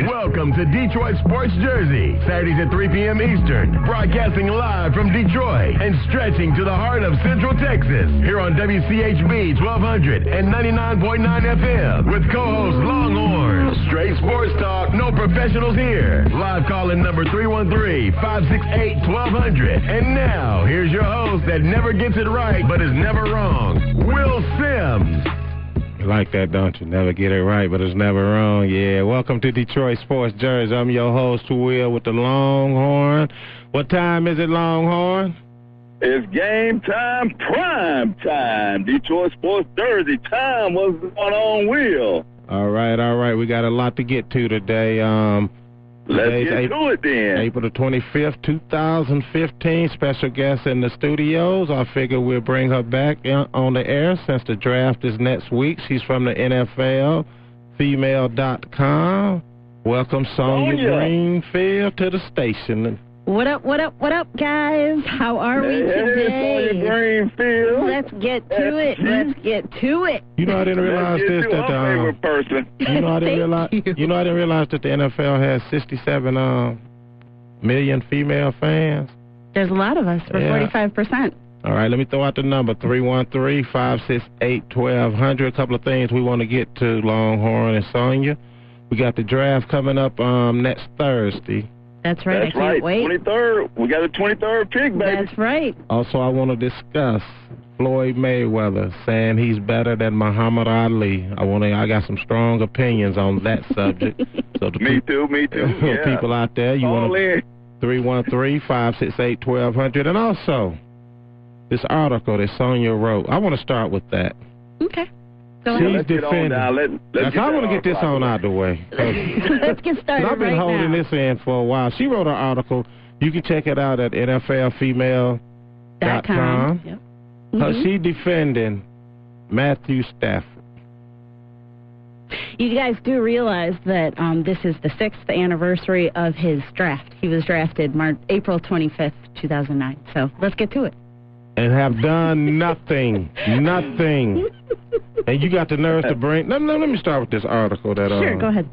Welcome to Detroit Sports Jersey, Saturdays at 3 p.m. Eastern, broadcasting live from Detroit and stretching to the heart of Central Texas. Here on WCHB 1200 and 99.9 FM with co-host Longhorn. Straight sports talk, no professionals here. Live call-in number 313-568-1200. And now, here's your host that never gets it right but is never wrong, Will Sims. You like that, don't you? Never get it right, but it's never wrong. Yeah, welcome to Detroit Sports Jersey. I'm your host, Will, with the Longhorn. What time is it, Longhorn? It's game time, prime time. Detroit Sports Jersey time. What's going on, Will? All right. We got a lot to get to today. Let's get to it then. April the 25th, 2015. Special guest in the studios. I figure we'll bring her back on the air since the draft is next week. She's from the NFL, female.com. Welcome, Sonya Greenfield, to the station. What up, guys? How are we today? Sonya Greenfield. Let's get to it. You know, I didn't realize this. That favorite person. You know, I didn't realize that the NFL has 67 million female fans. There's a lot of us. We're 45%. All right, let me throw out the number, 313-568-1200. A couple of things we want to get to, Longhorn and Sonya. We got the draft coming up next Thursday. That's right. I can't wait. 23rd. We got a 23rd pick, baby. That's right. Also, I want to discuss Floyd Mayweather saying he's better than Muhammad Ali. I got some strong opinions on that subject. So Me too. Yeah. People out there, you want to 313-568-1200, and also this article that Sonya wrote. I want to start with that. Okay. She's defending. I want to get this on out the way. Let's get started. I've been holding this in for a while. She wrote an article. You can check it out at NFLfemale.com. Yep. She defending Matthew Stafford. You guys do realize that this is the 6th anniversary of his draft. He was drafted April 25th, 2009. So let's get to it. And have done nothing. And you got the nerve to bring... Let me start with this article. Sure, go ahead.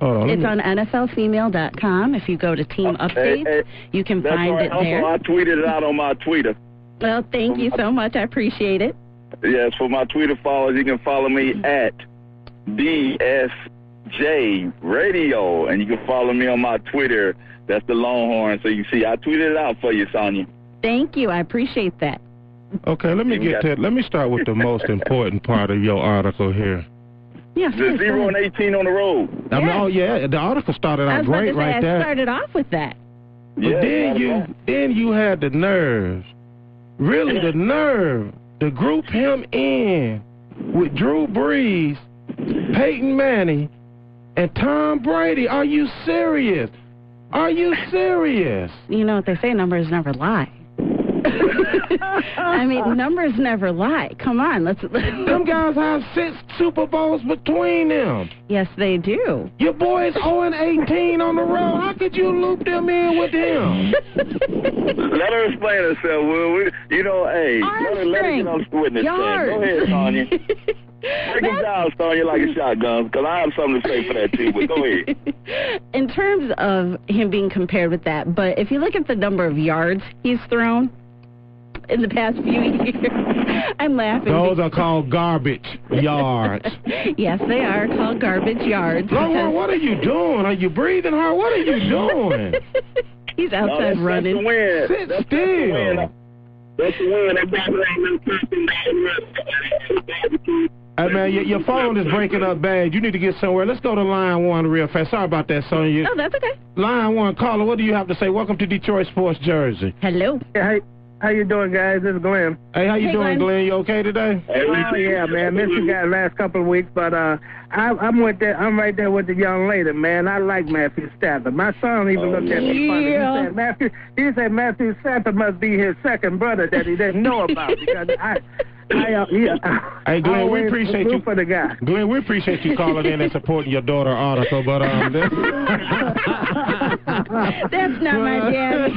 Hold on, it's on NFLfemale.com. If you go to Team Updates, you can find it there. I tweeted it out on my Twitter. Well, thank you so much. I appreciate it. Yes, for my Twitter followers, you can follow me at DSJ Radio, and you can follow me on my Twitter. That's the Longhorn. So you see, I tweeted it out for you, Sonya. Thank you. I appreciate that. Okay, let me start with the most important part of your article here. Yeah, the 0 and 18 on the road. I mean, the article started out great right there. I started off with that. But then you had the nerves, really the nerve, to group him in with Drew Brees, Peyton Manning, and Tom Brady. Are you serious? You know what they say, numbers never lie. I mean, numbers never lie. Come on, Them guys have 6 Super Bowls between them. Yes, they do. Your boy is 0-18 on the road. How could you loop them in with him? Let her explain herself, Will. Let her get on the witness stand. Go ahead, Sonya. Break it down, Sonya, like a shotgun, because I have something to say for that, too, but go ahead. In terms of him being compared with that, but if you look at the number of yards he's thrown in the past few years, I'm laughing. Those are called garbage yards. Yes, they are called garbage yards. Longhorn, what are you doing? Are you breathing hard? What are you doing? He's outside running. Sit still. That's the win. Hey, man, your phone is breaking up bad. You need to get somewhere. Let's go to line 1 real fast. Sorry about that, Sonya. Oh, that's okay. Line 1, caller, what do you have to say? Welcome to Detroit Sports Jersey. Hello. Hey, how you doing, guys? This is Glenn. Hey, how you doing, Glenn? You okay today? Oh, yeah, man. Missed you guys last couple of weeks, but I'm right there with the young lady, man. I like Matthew Stafford. My son even looked at me funny. He said Matthew Stafford must be his second brother that he didn't know about, because hey, Glenn, we appreciate you. For the guy. Glenn, we appreciate you calling in and supporting your daughter article, but that's not my dad.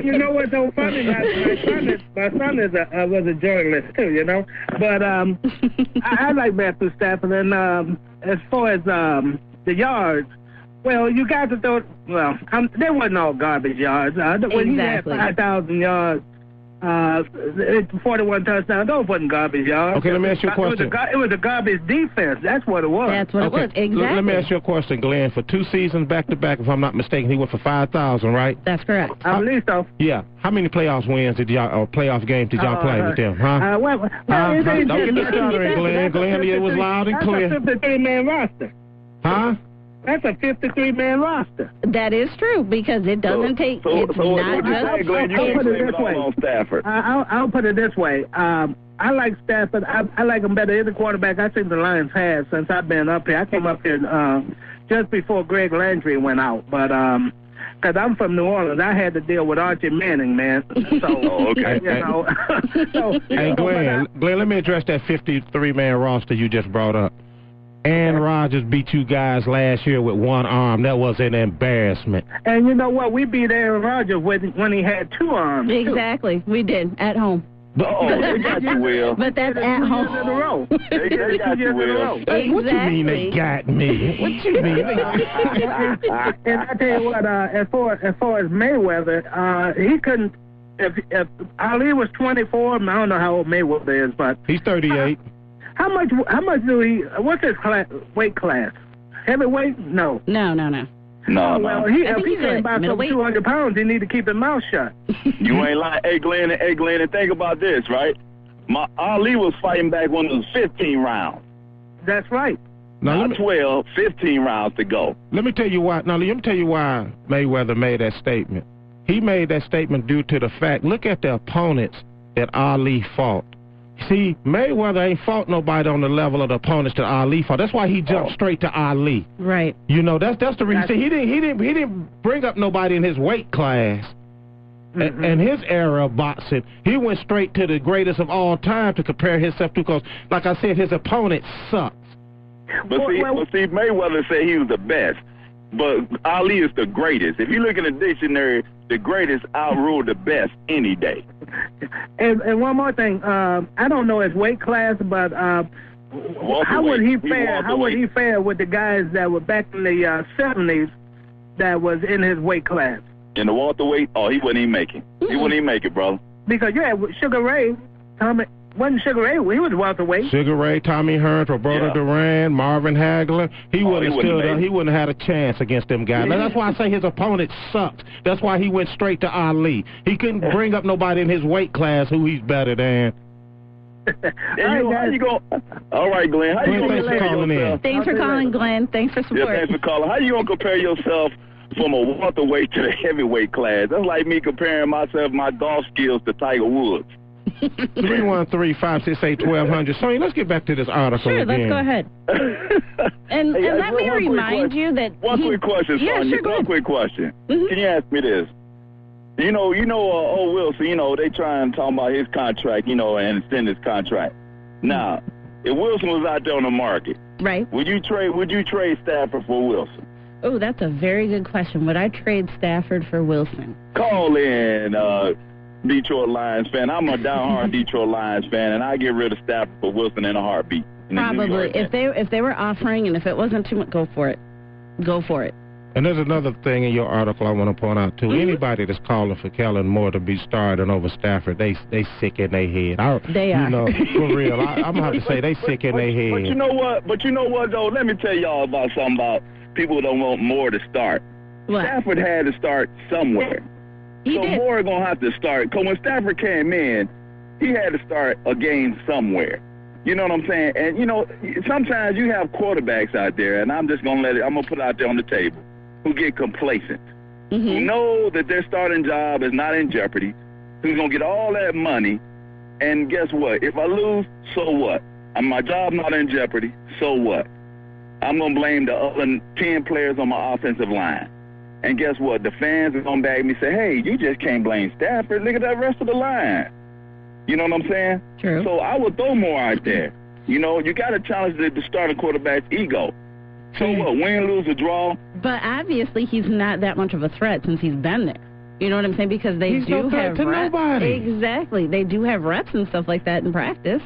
You know what's so funny? My son was a journalist too, you know. But I like Matthew Stafford, and as far as the yards, well, you got to throw. Well, they wasn't all garbage yards. When he had 5,000 yards, 41 touchdowns, those wasn't garbage yards. Okay, let me ask you a question. It was a garbage defense. That's what it was. That's what it was. Exactly. Let me ask you a question, Glenn. For 2 seasons back-to-back, if I'm not mistaken, he went for 5,000, right? That's correct. I believe so. Yeah. How many playoff wins did y'all, or playoff games did y'all play with them, huh? Don't get me started, Glenn. Glenn, it was loud and clear. That's a 53-man roster. Huh? That's a 53-man roster. That is true, because it doesn't take. It's not just. Glenn, you can't blame it all on Stafford. I'll put it this way. I like Stafford. I like him better than the quarterback I think the Lions had since I've been up here. I came up here just before Greg Landry went out, but because I'm from New Orleans, I had to deal with Archie Manning, man. So, okay. You know. Hey, Glenn, let me address that 53-man roster you just brought up. Aaron Rodgers beat you guys last year with one arm. That was an embarrassment. And you know what? We beat Aaron Rodgers when he had 2 arms. Exactly. We did, at home. They got you, Will. But that's at home. In a row. They got you, Will. Hey, what you mean they got me? What you mean? And I tell you what, as far as Mayweather, he couldn't. If Ali was 24, I don't know how old Mayweather is, but he's 38. How much do he? What's his weight class? Heavyweight? No. No. Well, if he came back from 200 pounds, he need to keep his mouth shut. You ain't lying. Hey, Glenn, and think about this, right? Ali was fighting back when it was 15 rounds. That's right. Not 12, 15 rounds to go. Let me tell you why. Now, let me tell you why Mayweather made that statement. He made that statement due to the fact, look at the opponents that Ali fought. See, Mayweather ain't fought nobody on the level of the opponents that Ali fought. That's why he jumped straight to Ali. Right. You know, that's the reason. He didn't bring up nobody in his weight class. And his era of boxing, he went straight to the greatest of all time to compare himself to, because, like I said, his opponent sucks. But see, Mayweather said he was the best. But Ali is the greatest. If you look in the dictionary, the greatest outruled the best any day. And one more thing, I don't know his weight class, but how would he fare? How would he fare with the guys that were back in the 70s that was in his weight class? In the welterweight? Oh, he wouldn't even make it. He wouldn't even make it, bro. Because you had Sugar Ray, wasn't Sugar Ray? He was welterweight. Sugar Ray, Tommy Hearns, Roberto Duran, Marvin Hagler. He wouldn't have had a chance against them guys. Now, that's why I say his opponent sucked. That's why he went straight to Ali. He couldn't bring up nobody in his weight class who he's better than. All right, Glenn. How you gonna thanks for calling in. Thanks for calling, Glenn. Thanks for support. Yeah, thanks for calling. How you gonna compare yourself from a welterweight to the heavyweight class? That's like me comparing my golf skills to Tiger Woods. 313-568-1200. Sonny, let's get back to this article again. Let's go ahead. and let me remind you that... quick question, Sonny. Sure, one quick question. Can you ask me this? You know, old Wilson, they try and talk about his contract, and extend his contract. Now, if Wilson was out there on the market, right? Would you trade Stafford for Wilson? Oh, that's a very good question. Would I trade Stafford for Wilson? Call in, Detroit Lions fan. I'm a diehard Detroit Lions fan, and I get rid of Stafford for Wilson in a heartbeat. Probably. If they were offering, and if it wasn't too much, go for it. Go for it. And there's another thing in your article I want to point out, too. Anybody that's calling for Kellen Moore to be starting over Stafford, they sick in their head. They are. For real. I'm going to have to say they sick in their head. But you know what, though? Let me tell y'all about something about people who don't want Moore to start. What? Stafford had to start somewhere. Moore going to have to start. Because when Stafford came in, he had to start a game somewhere. You know what I'm saying? And, sometimes you have quarterbacks out there, and I'm just going to I'm going to put it out there on the table, who get complacent, who know that their starting job is not in jeopardy, who's going to get all that money, and guess what? If I lose, so what? My job not in jeopardy, so what? I'm going to blame the other 10 players on my offensive line. And guess what? The fans are going to bag me and say, hey, you just can't blame Stafford. Look at that rest of the line. You know what I'm saying? True. So I would throw more out there. You got to challenge the starting quarterback's ego. So what? Win, lose, or draw? But obviously he's not that much of a threat since he's been there. You know what I'm saying? Because he's do no threat have to reps. nobody. Exactly. They do have reps and stuff like that in practice.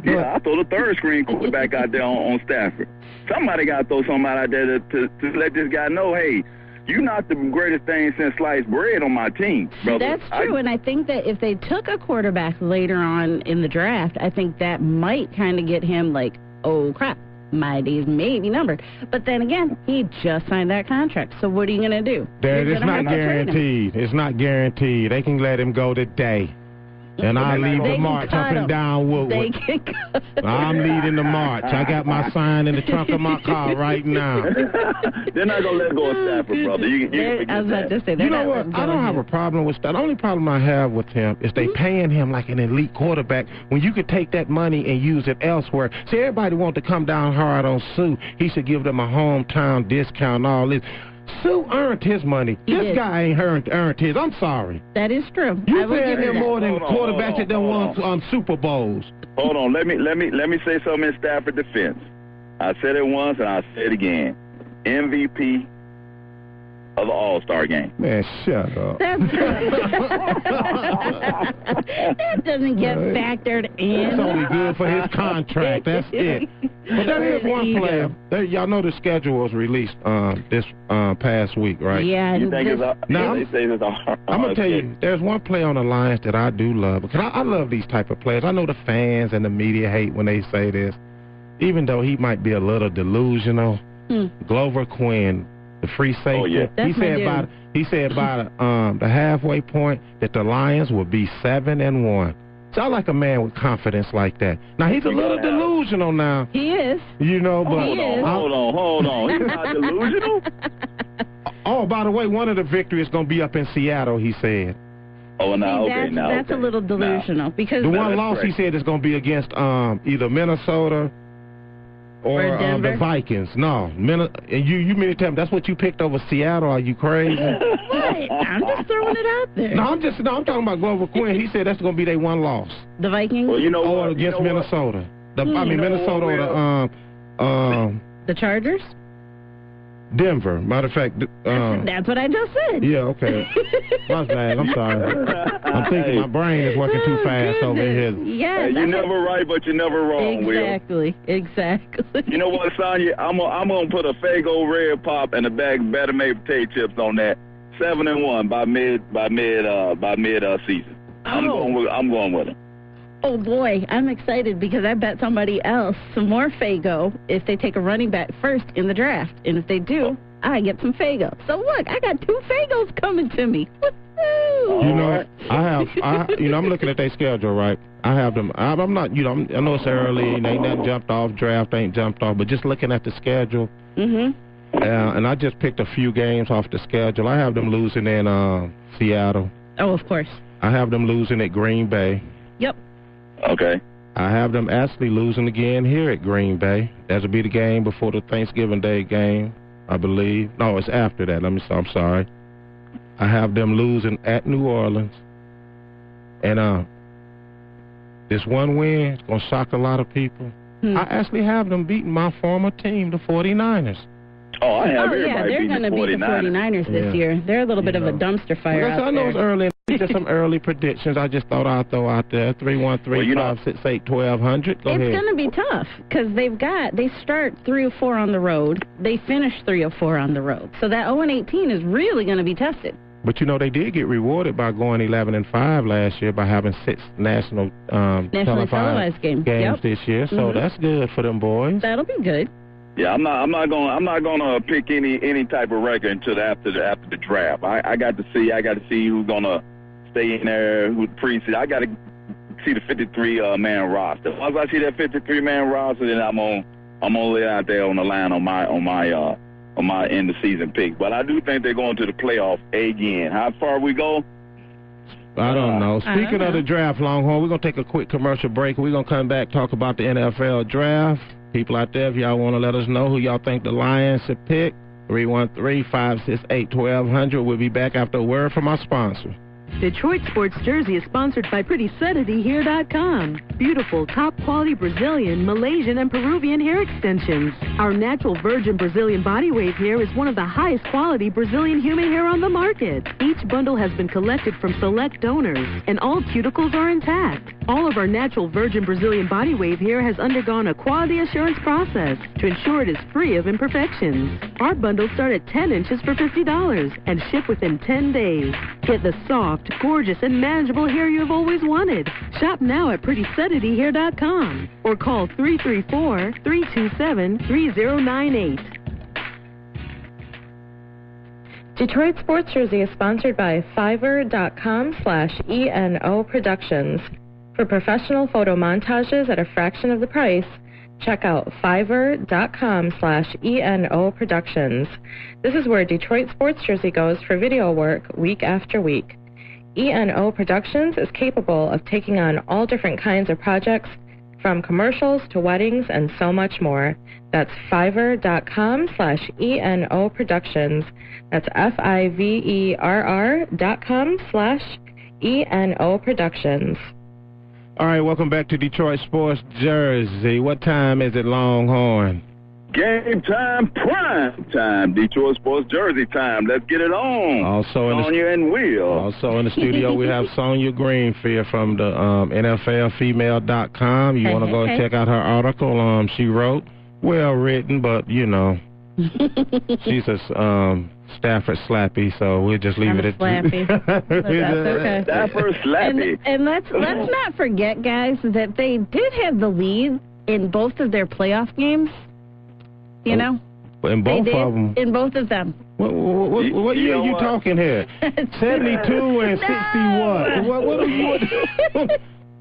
Yeah, I throw the third screen quarterback out there on Stafford. somebody got to throw something out there to let this guy know, hey, you're not the greatest thing since sliced bread on my team, brother. That's true, and I think that if they took a quarterback later on in the draft, I think that might kind of get him like, oh, crap, my days may be numbered. But then again, he just signed that contract, so what are you going to do? It's not guaranteed. It's not guaranteed. They can let him go today. And I lead the march up and down Woodward. I'm leading the march. I got my sign in the trunk of my car right now. They're not going to let go of Stafford, brother. I was about to say, you know what? I don't have a problem with that. The only problem I have with him is they paying him like an elite quarterback when you could take that money and use it elsewhere. See, everybody wants to come down hard on Sue. He should give them a hometown discount and all this. Sue earned his money. This guy ain't earned his. I'm sorry. That is true. You paying him more than quarterbacks that done won Super Bowls. Hold on. Let me say something in Stafford defense. I said it once and I'll say it again. MVP of the All-Star game. Man, shut up. That doesn't get factored in. It's only good for his contract. That's it. But there is one player. Y'all know the schedule was released this past week, right? Yeah. You think I'm going to tell you, there's one player on the Lions that I do love. Because I love these type of players. I know the fans and the media hate when they say this. Even though he might be a little delusional, Glover Quinn, the free safety. Oh, yeah. He said by the halfway point that the Lions will be 7-1. So I like a man with confidence like that. Now he's a little delusional now. He is. You know, but hold on. He's not delusional. Oh, by the way, one of the victories is going to be up in Seattle, he said. Oh, no, that's a little delusional because the one loss he said is going to be against either Minnesota or the Vikings. No. You mean to tell me that's what you picked over Seattle? Are you crazy? What? I'm just throwing it out there. No, I'm talking about Glover Quinn. He said that's going to be their one loss. The Vikings? Well, you know or against Minnesota. Minnesota or the Chargers? Denver. Matter of fact, that's what I just said. Yeah, okay. My bad. I'm sorry. I'm thinking my brain is working too fast over here. Yeah, you're never right, but you're never wrong, Exactly. You know what, Sonya? I'm gonna put a Faygo Red Pop and a bag of Better Made potato chips on that. 7-1 by mid season. I'm going with it. Oh, boy, I'm excited because I bet somebody else some more Faygo if they take a running back first in the draft. And if they do, I get some Faygo. So, look, I got 2 Faygos coming to me. Woo-hoo! You know, I'm looking at their schedule, right? I have them. I'm not, I know it's early and ain't nothing jumped off, draft ain't jumped off, but just looking at the schedule. And I just picked a few games off the schedule. I have them losing in Seattle. Oh, of course. I have them losing at Green Bay. Yep. Okay. I have them actually losing again here at Green Bay. That'll be the game before the Thanksgiving Day game, I believe. No, it's after that. I'm sorry. I have them losing at New Orleans. And this one win is going to shock a lot of people. I actually have them beating my former team, the 49ers. Oh, I have they're going to beat the 49ers this year. They're a little bit of a dumpster fire out there. I know it's early. Just some early predictions. I just thought I'd throw out there 313-568-1200. Go ahead. It's going to be tough because they start 3-4 on the road. They finish 3-4 on the road. So that 0-18 is really going to be tested. But they did get rewarded by going 11-5 last year by having 6 national televised games this year. So that's good for them boys. That'll be good. Yeah, I'm not gonna pick any type of record until after the draft. I got to see who's gonna stay in there, who's preseason. I got to see the 53-man roster. Once I see that 53-man roster, then I'm gonna lay out there on the line on my end of season pick. But I do think they're going to the playoff again. How far we go? I don't know. Speaking of the draft, Longhorn, we're going to take a quick commercial break. We're going to come back, talk about the NFL draft. People out there, if y'all want to let us know who y'all think the Lions should pick, 313-568-1200. We'll be back after a word from our sponsor. Detroit Sports Jersey is sponsored by PrettySettedHere.com. Beautiful, top-quality Brazilian, Malaysian, and Peruvian hair extensions. Our natural virgin Brazilian body wave hair is one of the highest quality Brazilian human hair on the market. Each bundle has been collected from select donors, and all cuticles are intact. All of our natural virgin Brazilian body wave hair has undergone a quality assurance process to ensure it is free of imperfections. Our bundles start at 10 inches for $50 and ship within 10 days. Get the soft, gorgeous, and manageable hair you have always wanted. Shop now at PrettySettedHere.com or call 334-327-3098. Detroit Sports Jersey is sponsored by Fiverr.com/ENO Productions. For professional photo montages at a fraction of the price, check out Fiverr.com/ENO Productions. This is where Detroit Sports Jersey goes for video work week after week. ENO Productions is capable of taking on all different kinds of projects, from commercials to weddings and so much more. That's Fiverr.com/ENO Productions. That's Fiverr.com/ENO Productions. All right, welcome back to Detroit Sports Jersey. What time is it, Longhorn? Game time, prime time, Detroit Sports Jersey time. Let's get it on. Sonya and Will. Also in the studio, we have Sonya Greenfield from the NFLfemale.com. You want to go and check out her article she wrote? Well written, but, you know, she's a Stafford slappy, so we'll just leave it at slappy. Okay. Stafford slappy. And let's not forget, guys, that they did have the lead in both of their playoff games. You know? In both of them? In both of them. What year are you talking here? 72 and 61.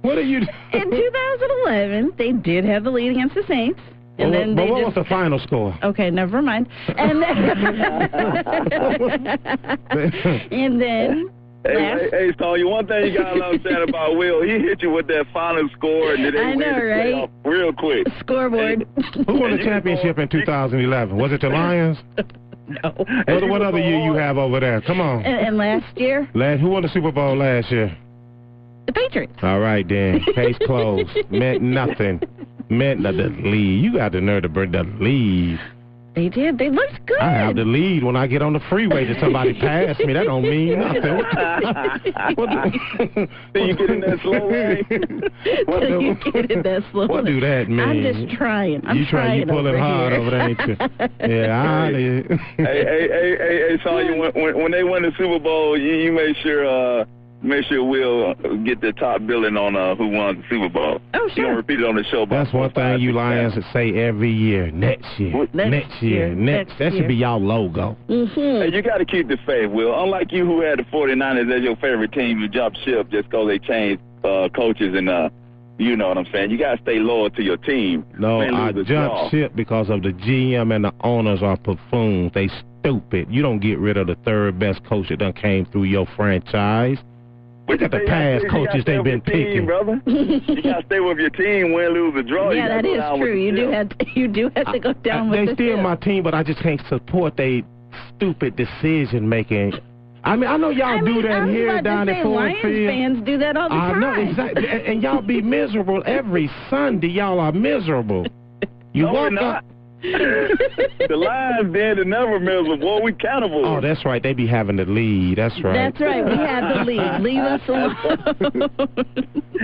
What are you... In 2011, they did have the lead against the Saints. And then what was the final score? Okay, never mind. And then... Hey, Sonya, one thing you got to understand about Will, he hit you with that final score and then they win the playoff real quick. Scoreboard. Who won the championship in 2011? Was it the Lions? No. What other year you have over there? Come on. And last year? Who won the Super Bowl last year? The Patriots. All right, then. Case closed. Meant nothing. Meant the lead. You got the nerve to bring the lead. They did. They looked good. I have the lead when I get on the freeway to somebody pass me. That don't mean nothing. You get in that slow lane. You get in that slow lane. What do that mean? I'm just trying. You pulling hard over there, ain't you? Yeah, Hey, Sonya, when they win the Super Bowl, you make sure we'll get the top billing on who won the Super Bowl. Oh, sure. You don't repeat it on the show. That's one thing you Lions say every year. Next year. That should be y'all logo. Mm-hmm. Hey, you got to keep the faith, Will. Unlike you who had the 49ers as your favorite team, you jumped ship just because they changed coaches and you know what I'm saying. You got to stay loyal to your team. No, I jumped ship because of the GM and the owners are buffoons. They stupid. You don't get rid of the third best coach that done came through your franchise. Look at the past coaches they've been picking. Brother. You got to stay with your team, win, lose, or draw. Yeah, that is true. You do have to go down with the They still my team, but I just can't support their stupid decision-making. I mean, I know y'all do that here down at Ford Field. Lions fans do that all the time. I know, exactly. And y'all be miserable every Sunday. Y'all are miserable. You walk up. The Lions dead and never miserable. Boy, we accountable. Oh, that's right. They be having the lead. That's right. That's right. We have the lead. Leave us alone.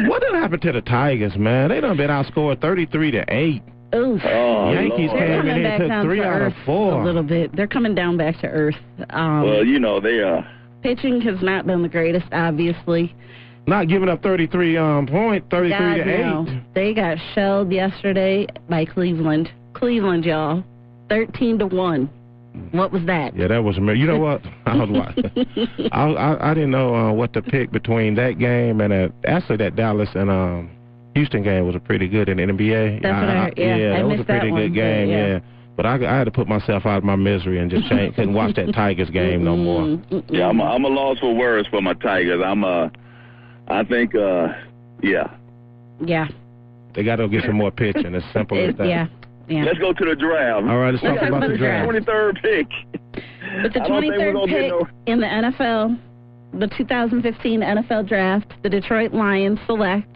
What done happened to the Tigers, man? They done been outscored 33-8. Oof. Yankees came in and took 3 out of 4. A little bit. They're coming down back to earth. Well, you know, they are. Pitching has not been the greatest, obviously. Not giving up 33 points, 33-8. No. They got shelled yesterday by Cleveland. Cleveland, y'all. 13-1. What was that? Yeah, that was amazing. You know what? I was watching. I didn't know what to pick between that game and actually that Dallas and Houston game was a pretty good in the NBA. That's what I heard. Yeah, that was a pretty good game. Yeah. But I had to put myself out of my misery and just couldn't watch that Tigers game no more. Yeah, I'm a loss for words for my Tigers. I think, yeah. Yeah. They got to get some more pitching. As simple as that. Yeah. Yeah. Let's go to the draft. All right, let's talk about the draft. 23rd pick. With the 23rd pick in the NFL, the 2015 NFL Draft, the Detroit Lions select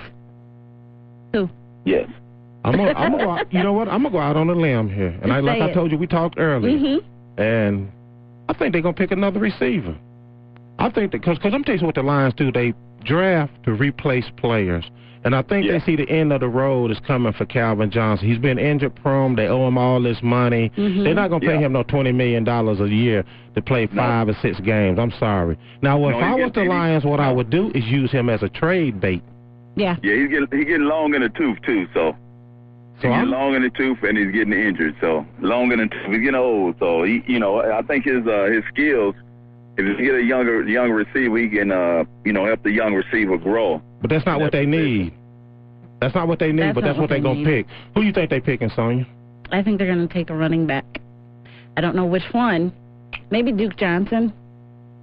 who? Yes. I'm gonna go out, you know what? I'm gonna go out on a limb here, and like I told you, we talked earlier, and I think they're gonna pick another receiver. I think because I'm telling you what the Lions do, they draft to replace players, and I think they see the end of the road is coming for Calvin Johnson. He's been injured prone. They owe him all this money. They're not gonna pay him no $20 million a year to play 5 or 6 games. I'm sorry. Now, if I was the Lions, what I would do is use him as a trade bait. Yeah, he's getting long in the tooth too, so. He's getting long in the tooth, and he's getting injured. So long in the tooth, he's getting old. So I think his skills. If you get a younger receiver, he can help the young receiver grow. But that's not what they need. That's not what they need. But that's what they're gonna pick. Who you think they're picking, Sonya? I think they're gonna take a running back. I don't know which one. Maybe Duke Johnson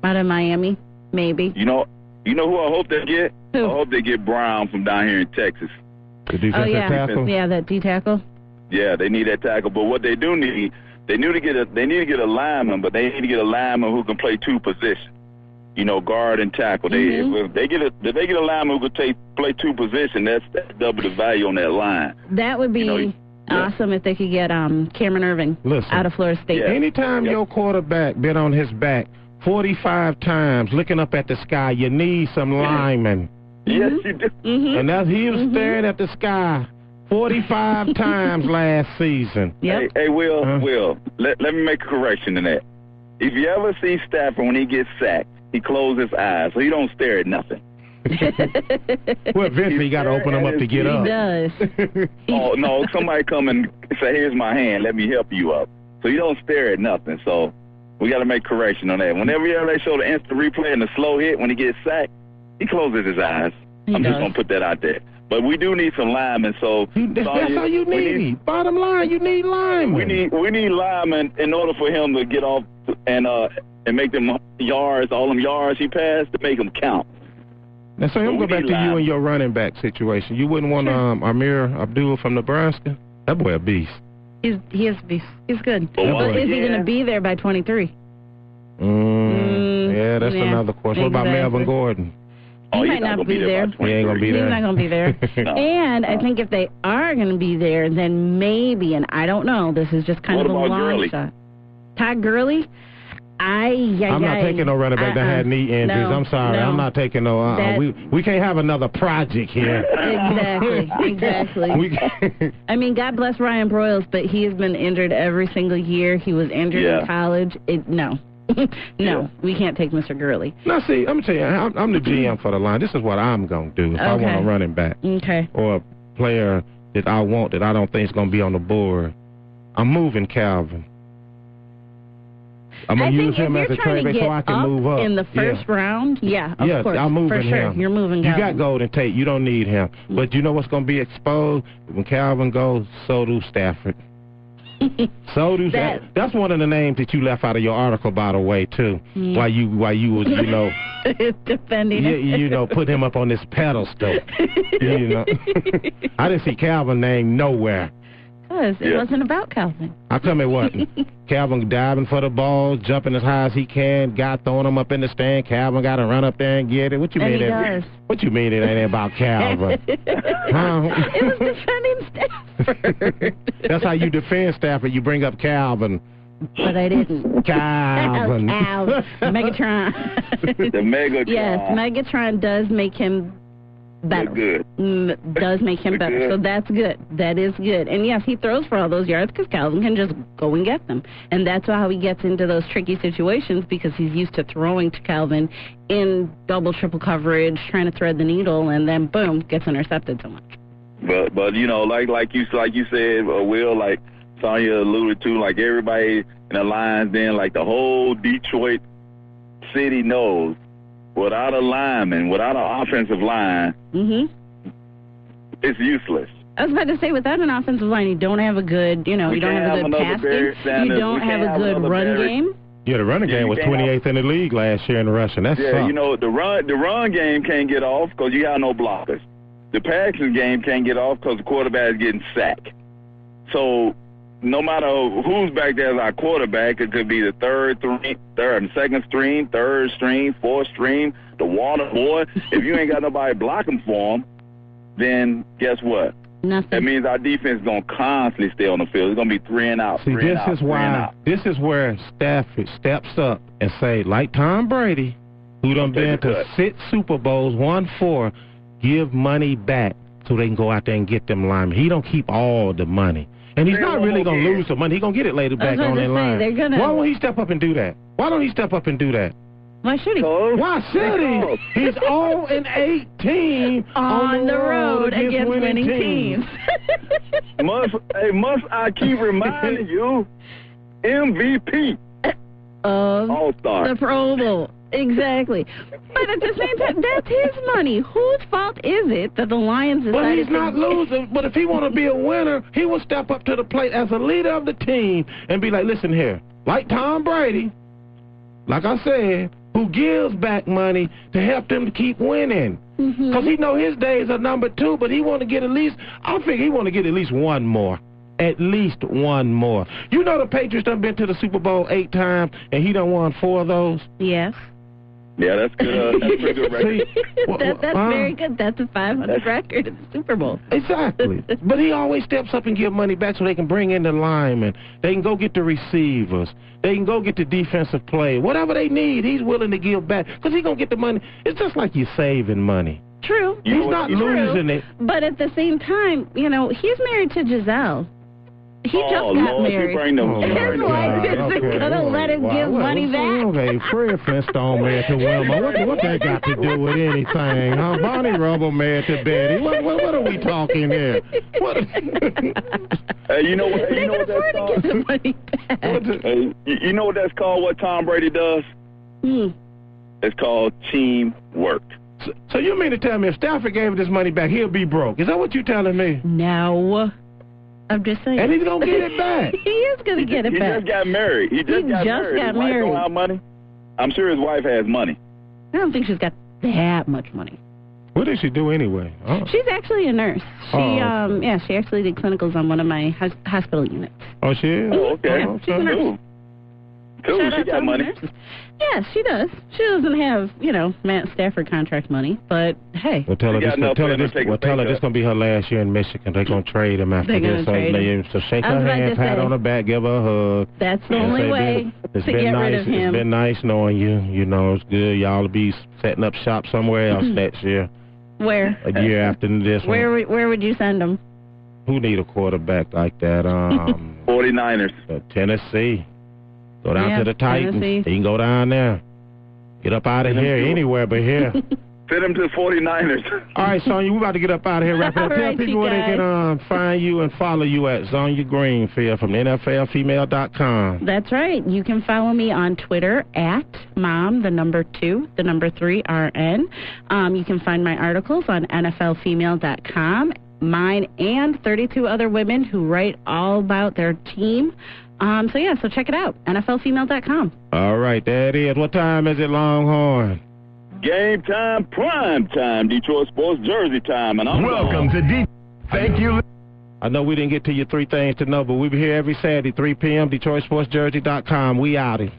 out of Miami. Maybe. You know who I hope they get? Who? I hope they get Brown from down here in Texas. The defensive tackle? Yeah, that D tackle. Yeah, they need that tackle. But what they do need, they need to get a lineman, but they need to get a lineman who can play 2 positions. Guard and tackle. If they get a lineman who can play 2 positions, that's double the value on that line. That would be awesome if they could get Cameron Irving out of Florida State. Anytime your quarterback been on his back 45 times looking up at the sky, you need some linemen. Yes, you do. And he was staring at the sky 45 times last season. Yep. Hey, Will, let me make a correction in that. If you ever see Stafford when he gets sacked, he closes his eyes, so he don't stare at nothing. Well, eventually you got to open them up to get up. He does. Oh, no, somebody come and say, here's my hand, let me help you up. So you don't stare at nothing, so we got to make correction on that. Whenever they show the instant replay and the slow hit when he gets sacked, he closes his eyes. I'm just going to put that out there. But we do need some linemen, so... That's all you need. Bottom line, you need linemen. We need linemen in order for him to get off and make them yards, all them yards he passed, to make them count. Now, so I'm going to go back to you and your running back situation. You wouldn't want Amir Abdul from Nebraska? That boy a beast. He is a beast. He's good. But is he going to be there by 23? Yeah, that's another question. What about Melvin Gordon? He might not be there. He ain't going to be there. He's not going to be there. And I think if they are going to be there, then maybe, and I don't know, this is just kind of a long shot. Todd Gurley? I'm not taking no running back that had knee injuries. I'm sorry. I'm not taking no... We can't have another project here. Exactly. I mean, God bless Ryan Broyles, but he has been injured every single year. He was injured in college. No, we can't take Mr. Gurley. Now, see, I'm telling you, I'm the GM for the line. This is what I'm going to do if I want a running back. Okay. Or a player that I want that I don't think is going to be on the board. I'm moving Calvin. I'm going to use him as a trade bait so I can move up. In the first round? Yeah, of course. I'm moving him. For sure. You're moving Calvin. You got Golden Tate. You don't need him. But you know what's going to be exposed? When Calvin goes, so do Stafford. That's one of the names that you left out of your article, by the way, too. While you was, defending it. Put him up on this pedestal. I didn't see Calvin name nowhere. Because it wasn't about Calvin. How come it wasn't? Calvin diving for the ball, jumping as high as he can, guy throwing him up in the stand. Calvin got to run up there and get it. What you mean? What you mean it ain't about Calvin? It was defending Stafford. That's how you defend Stafford. You bring up Calvin. But I didn't. Calvin. Megatron. The Megatron. Yes, Megatron does make him better. Good. Does make him better. So that's good. That is good. And yes, he throws for all those yards because Calvin can just go and get them. And that's how he gets into those tricky situations, because he's used to throwing to Calvin in double, triple coverage, trying to thread the needle, and then boom, gets intercepted so much. But like you said, Will, like Sonya alluded to, like everybody in the Lions, then like the whole Detroit city knows, without a lineman, without an offensive line, it's useless. I was about to say, without an offensive line, you don't have a good, you don't have a good pass game. You don't have a good run game. Yeah, the running game was 28th in the league last year in the rushing. That's the run game can't get off because you have no blockers. The passing game can't get off because the quarterback is getting sacked. So no matter who's back there as our quarterback, it could be the second string, third string, fourth string, the water boy. If you ain't got nobody blocking for him, then guess what? Nothing. That means our defense is going to constantly stay on the field. It's going to be 3 and out. See, this is where Stafford steps up and say, like Tom Brady, who done been to 6 Super Bowls, won 4, give money back so they can go out there and get them linemen. He don't keep all the money. And he's not really going to lose the money. He's going to get it later back on that line. Why won't he step up and do that? Why don't he step up and do that? Why should he? Why should he? He's 0-18 on the road against winning teams. Must I keep reminding you, MVP. All-Star. The Pro Bowl. Exactly. But at the same time, that's his money. Whose fault is it that the Lions decided But he's not losing. But if he want to be a winner, he will step up to the plate as a leader of the team and be like, listen here, like Tom Brady, like I said, who gives back money to help them to keep winning. Because he know his days are number 2, but he want to get at least, I figure he want to get at least one more. At least one more. You know the Patriots done been to the Super Bowl 8 times, and he done won 4 of those? Yes. Yeah, that's good. That's a pretty good record. That's very good. That's a 500 record in the Super Bowl. Exactly. But he always steps up and give money back so they can bring in the linemen. They can go get the receivers. They can go get the defensive play. Whatever they need, he's willing to give back because he's going to get the money. It's just like you're saving money. True. He's not losing it. But at the same time, you know, he's married to Giselle. He just got married. His wife isn't going to let him give money back. Okay, Fred Flintstone married to Wilma. What that got to do with anything? Huh? Bonnie Rubble married to Betty. What are we talking here? You know what? You know what that's called? Get the money back. You know what that's called? What Tom Brady does? It's called teamwork. So you mean to tell me if Stafford gave this money back, he'll be broke? Is that what you're telling me? No. I'm just saying. And he's going to get it back. He is going to get it back. He just got married. He just got married. His wife don't have money. I'm sure his wife has money. I don't think she's got that much money. What does she do anyway? Oh. She's actually a nurse. She actually did clinicals on one of my hospital units. Oh, she is? Oh, okay. Yeah, she's a nurse. Cool. She got money. Yeah, she does. She doesn't have, Matt Stafford contract money, but hey. Well, tell her this going to be her last year in Michigan. They're going to trade him after this. So shake her hand, pat on her back, give her a hug. That's the only way to get rid of him. It's been nice knowing you. You know, it's good. Y'all will be setting up shop somewhere else next year. Where? A year after this one. Where would you send him? Who need a quarterback like that? 49ers. Tennessee. Go down to the Titans. Tennessee. He can go down there. Get up out of here anywhere but here. Fit him to the 49ers. All right, Sonya, we're about to get up out of here. Wrap it up. Tell people where they can find you and follow you at Sonya Greenfield from NFLfemale.com. That's right. You can follow me on Twitter at mom, 2, 3 RN. You can find my articles on NFLfemale.com. Mine and 32 other women who write all about their team. So check it out, NFLfemale.com. All right, there it is. What time is it, Longhorn? Game time, prime time, Detroit Sports Jersey time. And welcome to Detroit. Thank you. I know we didn't get to your 3 things to know, but we'll be here every Saturday, 3 p.m., DetroitSportsJersey.com. We outie.